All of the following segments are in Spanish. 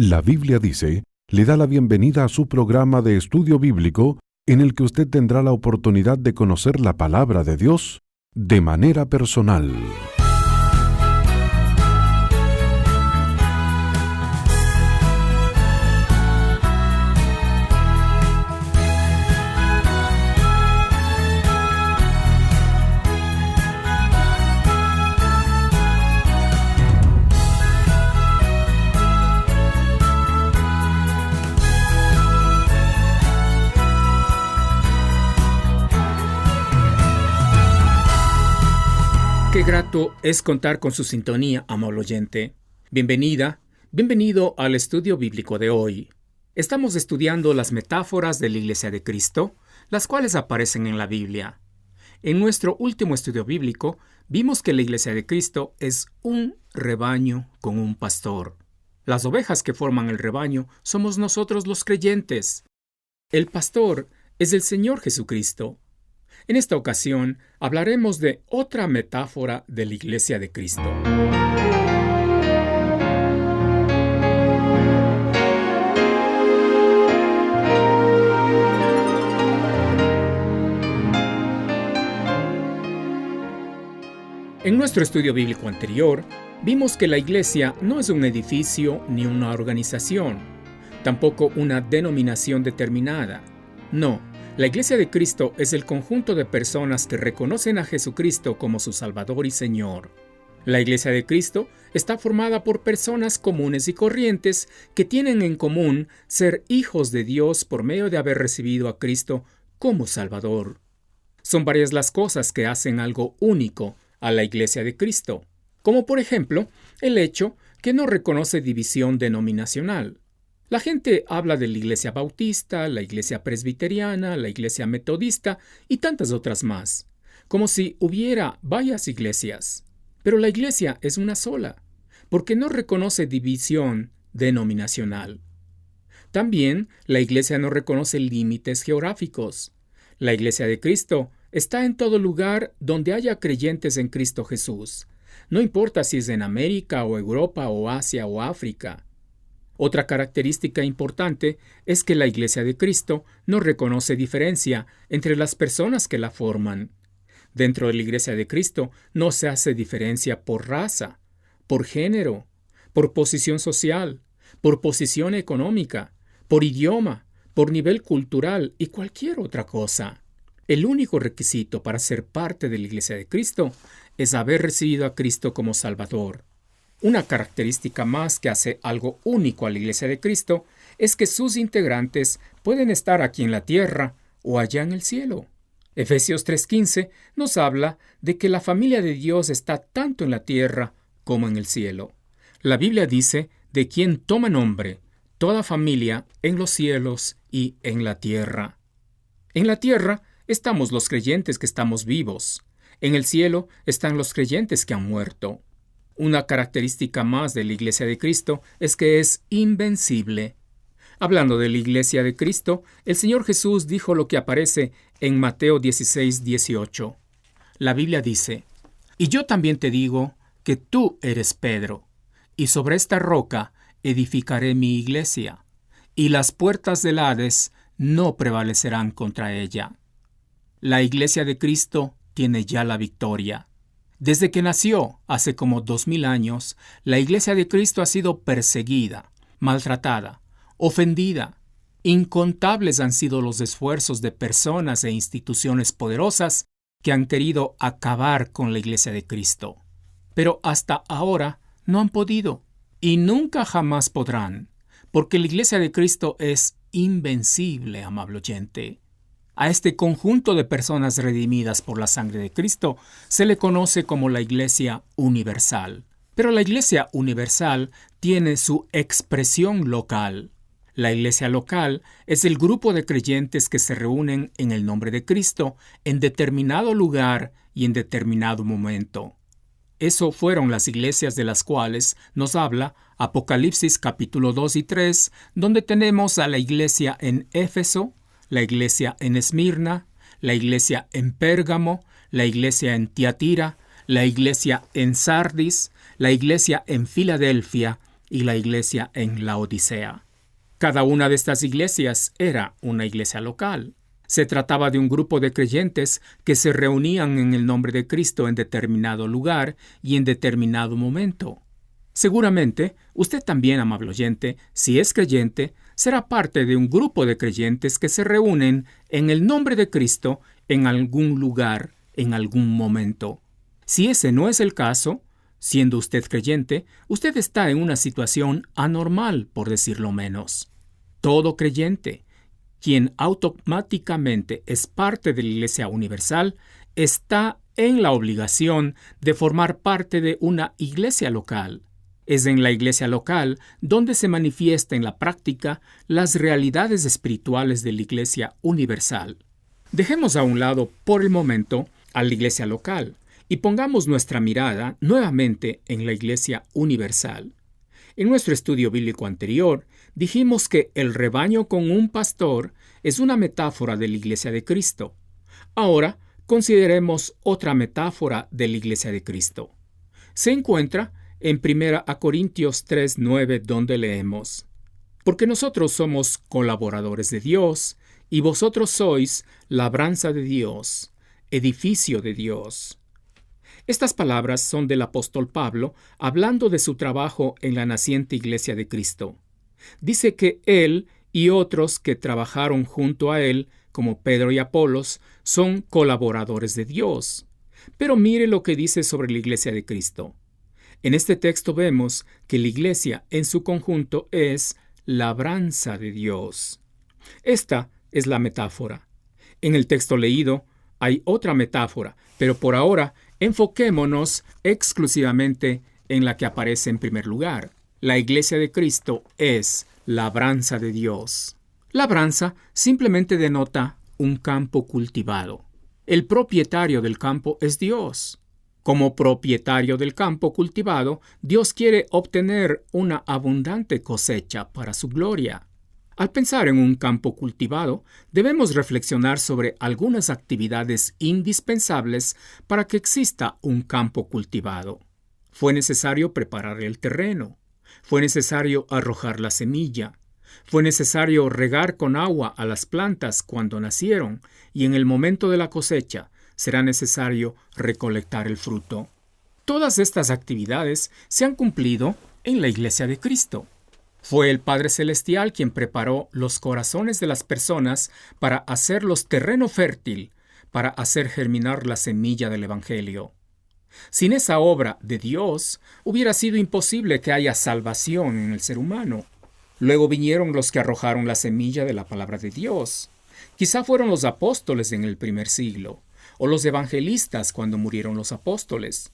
La Biblia dice, le da la bienvenida a su programa de estudio bíblico en el que usted tendrá la oportunidad de conocer la palabra de Dios de manera personal. Qué grato es contar con su sintonía, amable oyente. Bienvenida, bienvenido al estudio bíblico de hoy. Estamos estudiando las metáforas de la Iglesia de Cristo, las cuales aparecen en la Biblia. En nuestro último estudio bíblico, vimos que la Iglesia de Cristo es un rebaño con un pastor. Las ovejas que forman el rebaño somos nosotros los creyentes. El pastor es el Señor Jesucristo. En esta ocasión hablaremos de otra metáfora de la Iglesia de Cristo. En nuestro estudio bíblico anterior, vimos que la Iglesia no es un edificio ni una organización, tampoco una denominación determinada. No. La Iglesia de Cristo es el conjunto de personas que reconocen a Jesucristo como su Salvador y Señor. La Iglesia de Cristo está formada por personas comunes y corrientes que tienen en común ser hijos de Dios por medio de haber recibido a Cristo como Salvador. Son varias las cosas que hacen algo único a la Iglesia de Cristo, como por ejemplo el hecho que no reconoce división denominacional. La gente habla de la Iglesia Bautista, la Iglesia Presbiteriana, la Iglesia Metodista y tantas otras más, como si hubiera varias iglesias. Pero la Iglesia es una sola, porque no reconoce división denominacional. También la Iglesia no reconoce límites geográficos. La Iglesia de Cristo está en todo lugar donde haya creyentes en Cristo Jesús. No importa si es en América o Europa o Asia o África. Otra característica importante es que la Iglesia de Cristo no reconoce diferencia entre las personas que la forman. Dentro de la Iglesia de Cristo no se hace diferencia por raza, por género, por posición social, por posición económica, por idioma, por nivel cultural y cualquier otra cosa. El único requisito para ser parte de la Iglesia de Cristo es haber recibido a Cristo como Salvador. Una característica más que hace algo único a la Iglesia de Cristo es que sus integrantes pueden estar aquí en la tierra o allá en el cielo. Efesios 3:15 nos habla de que la familia de Dios está tanto en la tierra como en el cielo. La Biblia dice de quien toma nombre toda familia en los cielos y en la tierra. En la tierra estamos los creyentes que estamos vivos. En el cielo están los creyentes que han muerto. Una característica más de la Iglesia de Cristo es que es invencible. Hablando de la Iglesia de Cristo, el Señor Jesús dijo lo que aparece en Mateo 16:18. La Biblia dice, «Y yo también te digo que tú eres Pedro, y sobre esta roca edificaré mi iglesia, y las puertas del Hades no prevalecerán contra ella». La Iglesia de Cristo tiene ya la victoria. Desde que nació, hace como 2000 años, la Iglesia de Cristo ha sido perseguida, maltratada, ofendida. Incontables han sido los esfuerzos de personas e instituciones poderosas que han querido acabar con la Iglesia de Cristo. Pero hasta ahora no han podido, y nunca jamás podrán, porque la Iglesia de Cristo es invencible, amable oyente. A este conjunto de personas redimidas por la sangre de Cristo se le conoce como la Iglesia Universal. Pero la Iglesia Universal tiene su expresión local. La Iglesia local es el grupo de creyentes que se reúnen en el nombre de Cristo en determinado lugar y en determinado momento. Eso fueron las iglesias de las cuales nos habla Apocalipsis capítulo 2 y 3, donde tenemos a la iglesia en Éfeso, la iglesia en Esmirna, la iglesia en Pérgamo, la iglesia en Tiatira, la iglesia en Sardis, la iglesia en Filadelfia y la iglesia en Laodicea. Cada una de estas iglesias era una iglesia local. Se trataba de un grupo de creyentes que se reunían en el nombre de Cristo en determinado lugar y en determinado momento. Seguramente, usted también, amable oyente, si es creyente, será parte de un grupo de creyentes que se reúnen en el nombre de Cristo en algún lugar, en algún momento. Si ese no es el caso, siendo usted creyente, usted está en una situación anormal, por decirlo menos. Todo creyente, quien automáticamente es parte de la Iglesia Universal, está en la obligación de formar parte de una iglesia local. Es en la iglesia local donde se manifiesta en la práctica las realidades espirituales de la Iglesia Universal. Dejemos a un lado por el momento a la iglesia local y pongamos nuestra mirada nuevamente en la Iglesia Universal. En nuestro estudio bíblico anterior, dijimos que el rebaño con un pastor es una metáfora de la Iglesia de Cristo. Ahora, consideremos otra metáfora de la Iglesia de Cristo. Se encuentra en 1 Corintios 3:9, donde leemos: «Porque nosotros somos colaboradores de Dios, y vosotros sois labranza de Dios, edificio de Dios». Estas palabras son del apóstol Pablo hablando de su trabajo en la naciente Iglesia de Cristo. Dice que él y otros que trabajaron junto a él, como Pedro y Apolos, son colaboradores de Dios. Pero mire lo que dice sobre la Iglesia de Cristo. En este texto vemos que la Iglesia en su conjunto es labranza de Dios. Esta es la metáfora. En el texto leído hay otra metáfora, pero por ahora enfoquémonos exclusivamente en la que aparece en primer lugar. La Iglesia de Cristo es labranza de Dios. Labranza simplemente denota un campo cultivado. El propietario del campo es Dios. Como propietario del campo cultivado, Dios quiere obtener una abundante cosecha para su gloria. Al pensar en un campo cultivado, debemos reflexionar sobre algunas actividades indispensables para que exista un campo cultivado. Fue necesario preparar el terreno. Fue necesario arrojar la semilla. Fue necesario regar con agua a las plantas cuando nacieron, y en el momento de la cosecha será necesario recolectar el fruto. Todas estas actividades se han cumplido en la Iglesia de Cristo. Fue el Padre Celestial quien preparó los corazones de las personas para hacerlos terreno fértil, para hacer germinar la semilla del Evangelio. Sin esa obra de Dios, hubiera sido imposible que haya salvación en el ser humano. Luego vinieron los que arrojaron la semilla de la palabra de Dios. Quizá fueron los apóstoles en el primer siglo, o los evangelistas cuando murieron los apóstoles.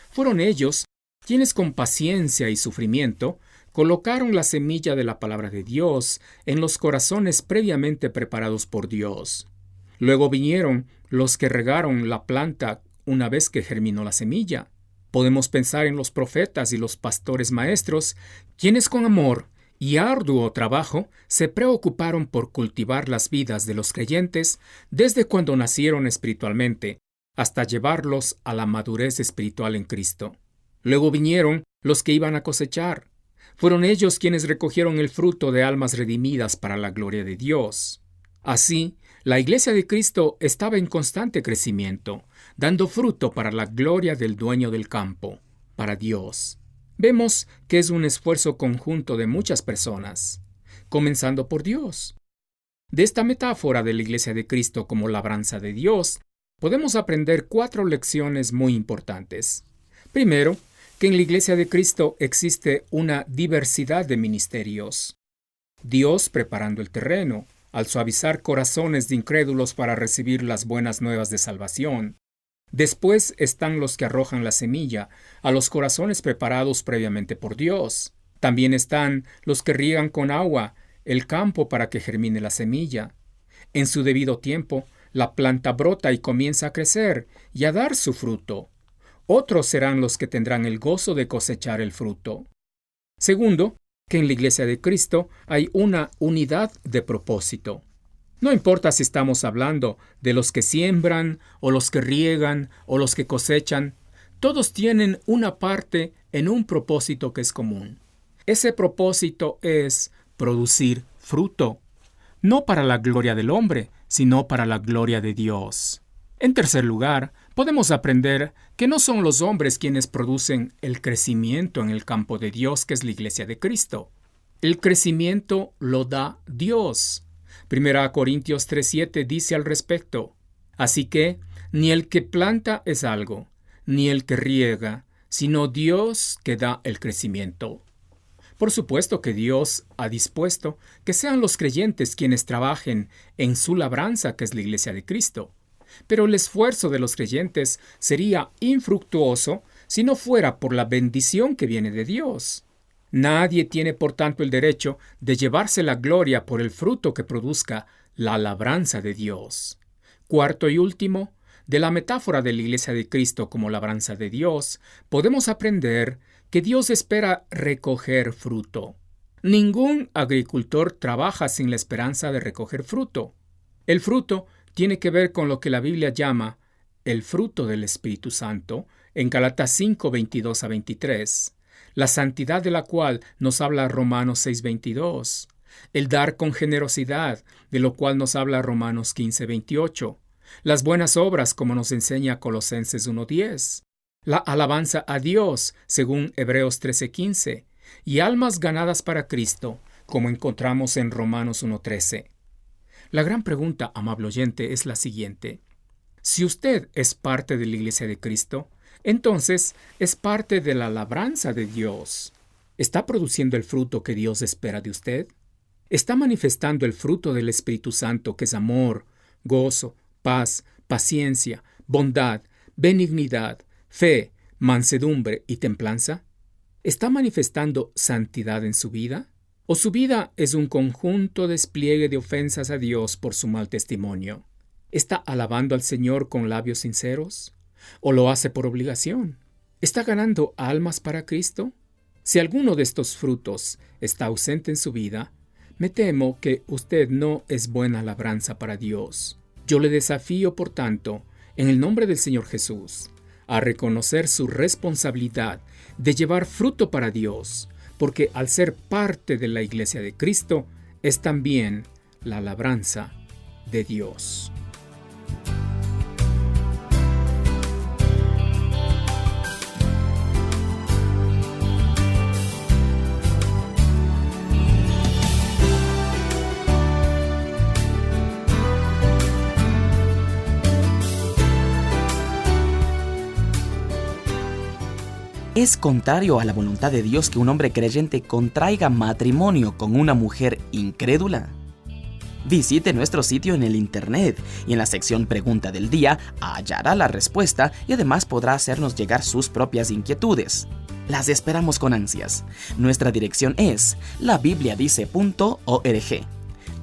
Fueron ellos quienes con paciencia y sufrimiento colocaron la semilla de la palabra de Dios en los corazones previamente preparados por Dios. Luego vinieron los que regaron la planta una vez que germinó la semilla. Podemos pensar en los profetas y los pastores maestros, quienes con amor y arduo trabajo se preocuparon por cultivar las vidas de los creyentes desde cuando nacieron espiritualmente hasta llevarlos a la madurez espiritual en Cristo. Luego vinieron los que iban a cosechar. Fueron ellos quienes recogieron el fruto de almas redimidas para la gloria de Dios. Así, la Iglesia de Cristo estaba en constante crecimiento, dando fruto para la gloria del dueño del campo, para Dios. Vemos que es un esfuerzo conjunto de muchas personas, comenzando por Dios. De esta metáfora de la Iglesia de Cristo como labranza de Dios, podemos aprender 4 lecciones muy importantes. Primero, que en la Iglesia de Cristo existe una diversidad de ministerios. Dios preparando el terreno, al suavizar corazones de incrédulos para recibir las buenas nuevas de salvación. Después están los que arrojan la semilla a los corazones preparados previamente por Dios. También están los que riegan con agua el campo para que germine la semilla. En su debido tiempo, la planta brota y comienza a crecer y a dar su fruto. Otros serán los que tendrán el gozo de cosechar el fruto. Segundo, que en la Iglesia de Cristo hay una unidad de propósito. No importa si estamos hablando de los que siembran, o los que riegan, o los que cosechan, todos tienen una parte en un propósito que es común. Ese propósito es producir fruto, no para la gloria del hombre, sino para la gloria de Dios. En tercer lugar, podemos aprender que no son los hombres quienes producen el crecimiento en el campo de Dios, que es la Iglesia de Cristo. El crecimiento lo da Dios. 1 Corintios 3:7 dice al respecto: así que ni el que planta es algo, ni el que riega, sino Dios que da el crecimiento. Por supuesto que Dios ha dispuesto que sean los creyentes quienes trabajen en su labranza, que es la Iglesia de Cristo. Pero el esfuerzo de los creyentes sería infructuoso si no fuera por la bendición que viene de Dios. Nadie tiene, por tanto, el derecho de llevarse la gloria por el fruto que produzca la labranza de Dios. Cuarto y último, de la metáfora de la Iglesia de Cristo como labranza de Dios, podemos aprender que Dios espera recoger fruto. Ningún agricultor trabaja sin la esperanza de recoger fruto. El fruto tiene que ver con lo que la Biblia llama el fruto del Espíritu Santo en Gálatas 5, 22 a 23, la santidad de la cual nos habla Romanos 6, 22, el dar con generosidad, de lo cual nos habla Romanos 15, 28, las buenas obras, como nos enseña Colosenses 1, 10, la alabanza a Dios, según Hebreos 13, 15, y almas ganadas para Cristo, como encontramos en Romanos 1, 13. La gran pregunta, amable oyente, es la siguiente. Si usted es parte de la Iglesia de Cristo, entonces es parte de la labranza de Dios. ¿Está produciendo el fruto que Dios espera de usted? ¿Está manifestando el fruto del Espíritu Santo, que es amor, gozo, paz, paciencia, bondad, benignidad, fe, mansedumbre y templanza? ¿Está manifestando santidad en su vida? ¿O su vida es un conjunto despliegue de ofensas a Dios por su mal testimonio? ¿Está alabando al Señor con labios sinceros? ¿O lo hace por obligación? ¿Está ganando almas para Cristo? Si alguno de estos frutos está ausente en su vida, me temo que usted no es buena labranza para Dios. Yo le desafío, por tanto, en el nombre del Señor Jesús, a reconocer su responsabilidad de llevar fruto para Dios, porque al ser parte de la Iglesia de Cristo, es también la labranza de Dios. ¿Es contrario a la voluntad de Dios que un hombre creyente contraiga matrimonio con una mujer incrédula? Visite nuestro sitio en el internet y en la sección Pregunta del Día hallará la respuesta y además podrá hacernos llegar sus propias inquietudes. Las esperamos con ansias. Nuestra dirección es labibliadice.org.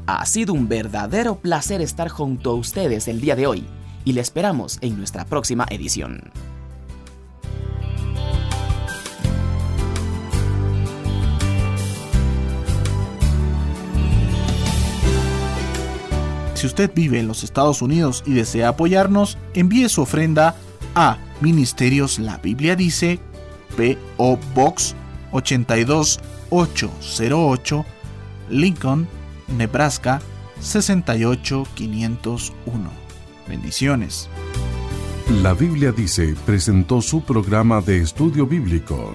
Ha sido un verdadero placer estar junto a ustedes el día de hoy y le esperamos en nuestra próxima edición. Si usted vive en los Estados Unidos y desea apoyarnos, envíe su ofrenda a Ministerios La Biblia Dice, P.O. Box 82808, Lincoln, Nebraska 68501. Bendiciones. La Biblia Dice presentó su programa de estudio bíblico.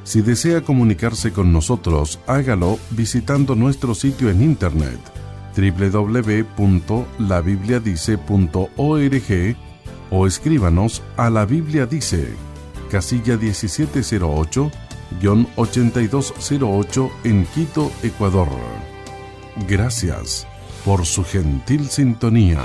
Si desea comunicarse con nosotros, hágalo visitando nuestro sitio en internet www.labibliadice.org o escríbanos a La Biblia Dice, casilla 1708-8208 en Quito, Ecuador. Gracias por su gentil sintonía.